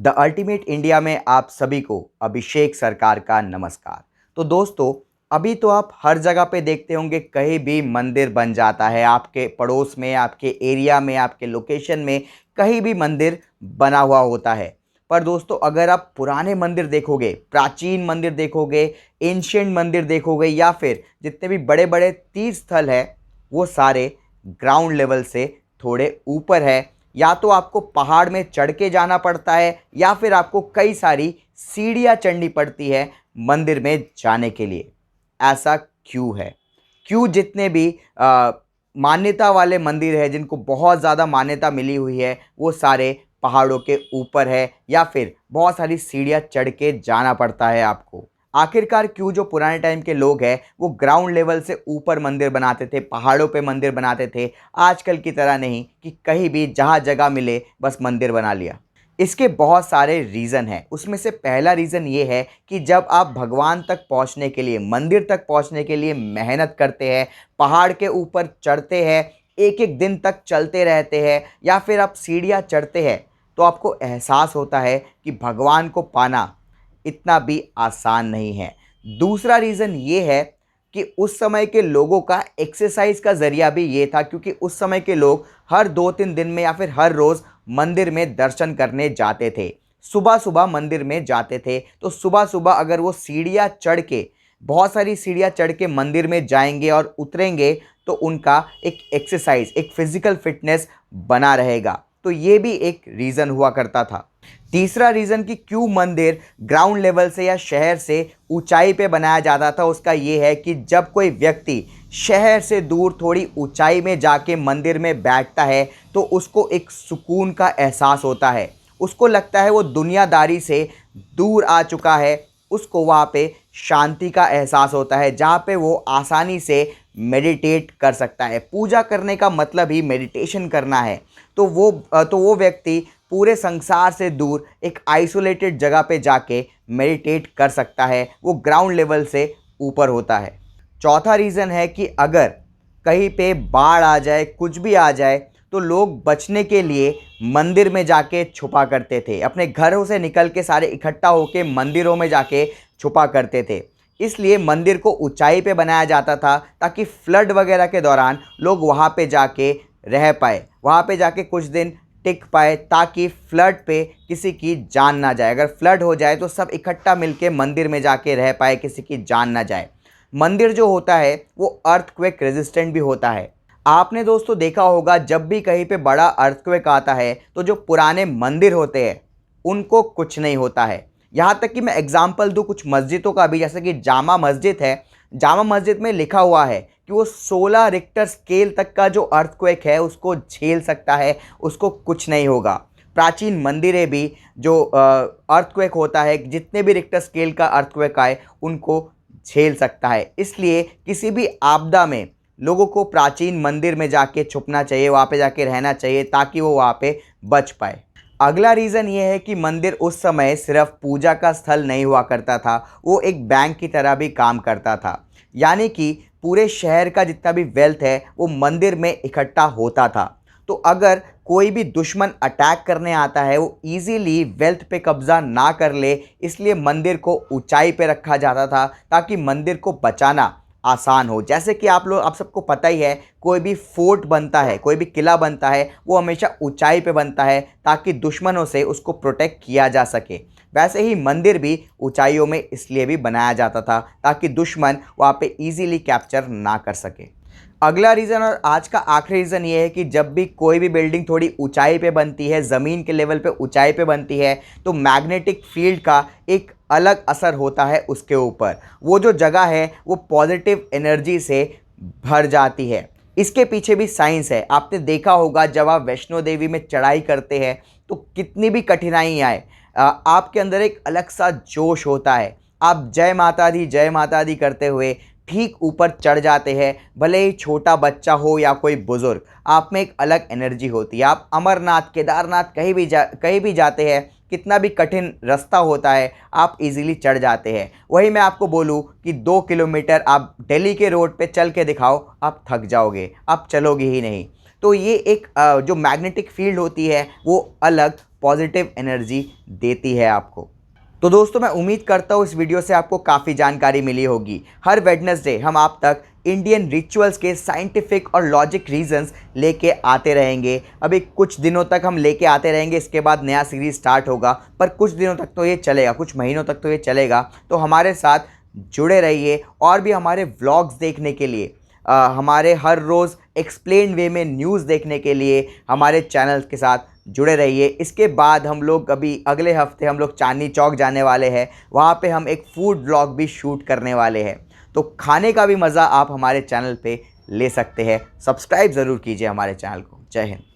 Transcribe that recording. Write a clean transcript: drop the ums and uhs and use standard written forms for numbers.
The ultimate India में आप सभी को अभिषेक सरकार का नमस्कार। तो दोस्तों, अभी तो आप हर जगह पे देखते होंगे, कहीं भी मंदिर बन जाता है। आपके पड़ोस में, आपके एरिया में, आपके लोकेशन में कहीं भी मंदिर बना हुआ होता है। पर दोस्तों, अगर आप पुराने मंदिर देखोगे, प्राचीन मंदिर देखोगे, एंशिएंट मंदिर देखोगे, या फिर जितने भी बड़े बड़े तीर्थ स्थल है, वो सारे ग्राउंड लेवल से थोड़े ऊपर है। या तो आपको पहाड़ में चढ़ के जाना पड़ता है, या फिर आपको कई सारी सीढ़ियाँ चढ़नी पड़ती है मंदिर में जाने के लिए। ऐसा क्यों है? क्यों जितने भी मान्यता वाले मंदिर हैं, जिनको बहुत ज़्यादा मान्यता मिली हुई है, वो सारे पहाड़ों के ऊपर है, या फिर बहुत सारी सीढ़ियाँ चढ़ के जाना पड़ता है आपको? आखिरकार क्यों जो पुराने टाइम के लोग हैं वो ग्राउंड लेवल से ऊपर मंदिर बनाते थे, पहाड़ों पे मंदिर बनाते थे, आजकल की तरह नहीं कि कहीं भी जहाँ जगह मिले बस मंदिर बना लिया? इसके बहुत सारे रीज़न हैं। उसमें से पहला रीज़न ये है कि जब आप भगवान तक पहुँचने के लिए, मंदिर तक पहुँचने के लिए मेहनत करते हैं, पहाड़ के ऊपर चढ़ते हैं, एक एक दिन तक चलते रहते हैं, या फिर आप सीढ़ियाँ चढ़ते हैं, तो आपको एहसास होता है कि भगवान को पाना इतना भी आसान नहीं है। दूसरा रीज़न ये है कि उस समय के लोगों का एक्सरसाइज का ज़रिया भी ये था, क्योंकि उस समय के लोग हर 2-3 दिन में या फिर हर रोज़ मंदिर में दर्शन करने जाते थे। सुबह-सुबह मंदिर में जाते थे, तो सुबह-सुबह अगर वो सीढ़ियाँ चढ़ के, बहुत सारी सीढ़ियाँ चढ़ के मंदिर में जाएँगे और उतरेंगे, तो उनका एक एक्सरसाइज, एक फ़िज़िकल फ़िटनेस बना रहेगा। तो ये भी एक रीज़न हुआ करता था। तीसरा रीज़न कि क्यों मंदिर ग्राउंड लेवल से या शहर से ऊंचाई पे बनाया जाता था, उसका ये है कि जब कोई व्यक्ति शहर से दूर थोड़ी ऊंचाई में जाके मंदिर में बैठता है, तो उसको एक सुकून का एहसास होता है। उसको लगता है वो दुनियादारी से दूर आ चुका है। उसको वहाँ पे शांति का एहसास होता है, जहाँ पे वो आसानी से मेडिटेट कर सकता है। पूजा करने का मतलब ही मेडिटेशन करना है। तो वो व्यक्ति पूरे संसार से दूर एक आइसोलेटेड जगह पे जाके मेडिटेट कर सकता है। वो ग्राउंड लेवल से ऊपर होता है। चौथा रीज़न है कि अगर कहीं पे बाढ़ आ जाए, कुछ भी आ जाए, तो लोग बचने के लिए मंदिर में जाके छुपा करते थे। अपने घरों से निकल के सारे इकट्ठा होके मंदिरों में जाके छुपा करते थे। इसलिए मंदिर को ऊंचाई पे बनाया जाता था, ताकि फ्लड वगैरह के दौरान लोग वहाँ पे जाके रह पाए, वहाँ पे जाके कुछ दिन टिक पाए, ताकि फ्लड पे किसी की जान ना जाए। अगर फ्लड हो जाए तो सब इकट्ठा मिलके मंदिर में जाके रह पाए, किसी की जान ना जाए। मंदिर जो होता है वो अर्थक्वेक रेजिस्टेंट भी होता है। आपने दोस्तों देखा होगा, जब भी कहीं पे बड़ा अर्थक्वेक आता है, तो जो पुराने मंदिर होते हैं उनको कुछ नहीं होता है। यहाँ तक कि मैं एग्जांपल दूँ कुछ मस्जिदों का भी, जैसे कि जामा मस्जिद है। जामा मस्जिद में लिखा हुआ है कि वो 16 रिक्टर स्केल तक का जो अर्थक्वेक है उसको झेल सकता है, उसको कुछ नहीं होगा। प्राचीन मंदिरें भी जो अर्थक्वेक होता है, जितने भी रिक्टर स्केल का अर्थक्वेक आए उनको झेल सकता है। इसलिए किसी भी आपदा में लोगों को प्राचीन मंदिर में जाके छुपना चाहिए, वहाँ पे जाके रहना चाहिए, ताकि वो वहाँ पे बच पाए। अगला रीज़न ये है कि मंदिर उस समय सिर्फ पूजा का स्थल नहीं हुआ करता था, वो एक बैंक की तरह भी काम करता था। यानी कि पूरे शहर का जितना भी वेल्थ है वो मंदिर में इकट्ठा होता था। तो अगर कोई भी दुश्मन अटैक करने आता है, वो इजीली वेल्थ पे कब्ज़ा ना कर ले, इसलिए मंदिर को ऊंचाई पे रखा जाता था, ताकि मंदिर को बचाना आसान हो। जैसे कि आप सबको पता ही है, कोई भी फोर्ट बनता है, कोई भी किला बनता है, वो हमेशा ऊंचाई पे बनता है, ताकि दुश्मनों से उसको प्रोटेक्ट किया जा सके। वैसे ही मंदिर भी ऊंचाइयों में इसलिए भी बनाया जाता था, ताकि दुश्मन वहाँ पे इजीली कैप्चर ना कर सके। अगला रीज़न और आज का आखिरी रीज़न ये है कि जब भी कोई भी बिल्डिंग थोड़ी ऊंचाई पे बनती है, ज़मीन के लेवल पे ऊंचाई पे बनती है, तो मैग्नेटिक फील्ड का एक अलग असर होता है उसके ऊपर। वो जो जगह है वो पॉजिटिव एनर्जी से भर जाती है। इसके पीछे भी साइंस है। आपने देखा होगा, जब आप वैष्णो देवी में चढ़ाई करते हैं तो कितनी भी कठिनाई आए, आपके अंदर एक अलग सा जोश होता है। आप जय माता दी करते हुए ठीक ऊपर चढ़ जाते हैं। भले ही छोटा बच्चा हो या कोई बुज़ुर्ग, आप में एक अलग एनर्जी होती है। आप अमरनाथ, केदारनाथ कहीं भी जाते हैं, कितना भी कठिन रास्ता होता है, आप इजीली चढ़ जाते हैं। वही मैं आपको बोलूँ कि 2 किलोमीटर आप दिल्ली के रोड पे चल के दिखाओ, आप थक जाओगे, आप चलोगे ही नहीं। तो ये एक जो मैग्नेटिक फील्ड होती है वो अलग पॉजिटिव एनर्जी देती है आपको। तो दोस्तों मैं उम्मीद करता हूँ इस वीडियो से आपको काफ़ी जानकारी मिली होगी। हर वेडनेसडे हम आप तक इंडियन रिचुअल्स के साइंटिफिक और लॉजिक रीजंस लेके आते रहेंगे। अभी कुछ दिनों तक हम लेके आते रहेंगे, इसके बाद नया सीरीज स्टार्ट होगा, पर कुछ दिनों तक तो ये चलेगा, कुछ महीनों तक तो ये चलेगा। तो हमारे साथ जुड़े रहिए और भी हमारे व्लॉग्स देखने के लिए, हमारे हर रोज़ एक्सप्लेन वे में न्यूज़ देखने के लिए हमारे चैनल के साथ जुड़े रहिए। इसके बाद हम लोग अभी अगले हफ्ते हम लोग चांदनी चौक जाने वाले हैं, वहाँ पे हम एक फूड व्लॉग भी शूट करने वाले हैं। तो खाने का भी मज़ा आप हमारे चैनल पे ले सकते हैं। सब्सक्राइब ज़रूर कीजिए हमारे चैनल को। जय हिंद।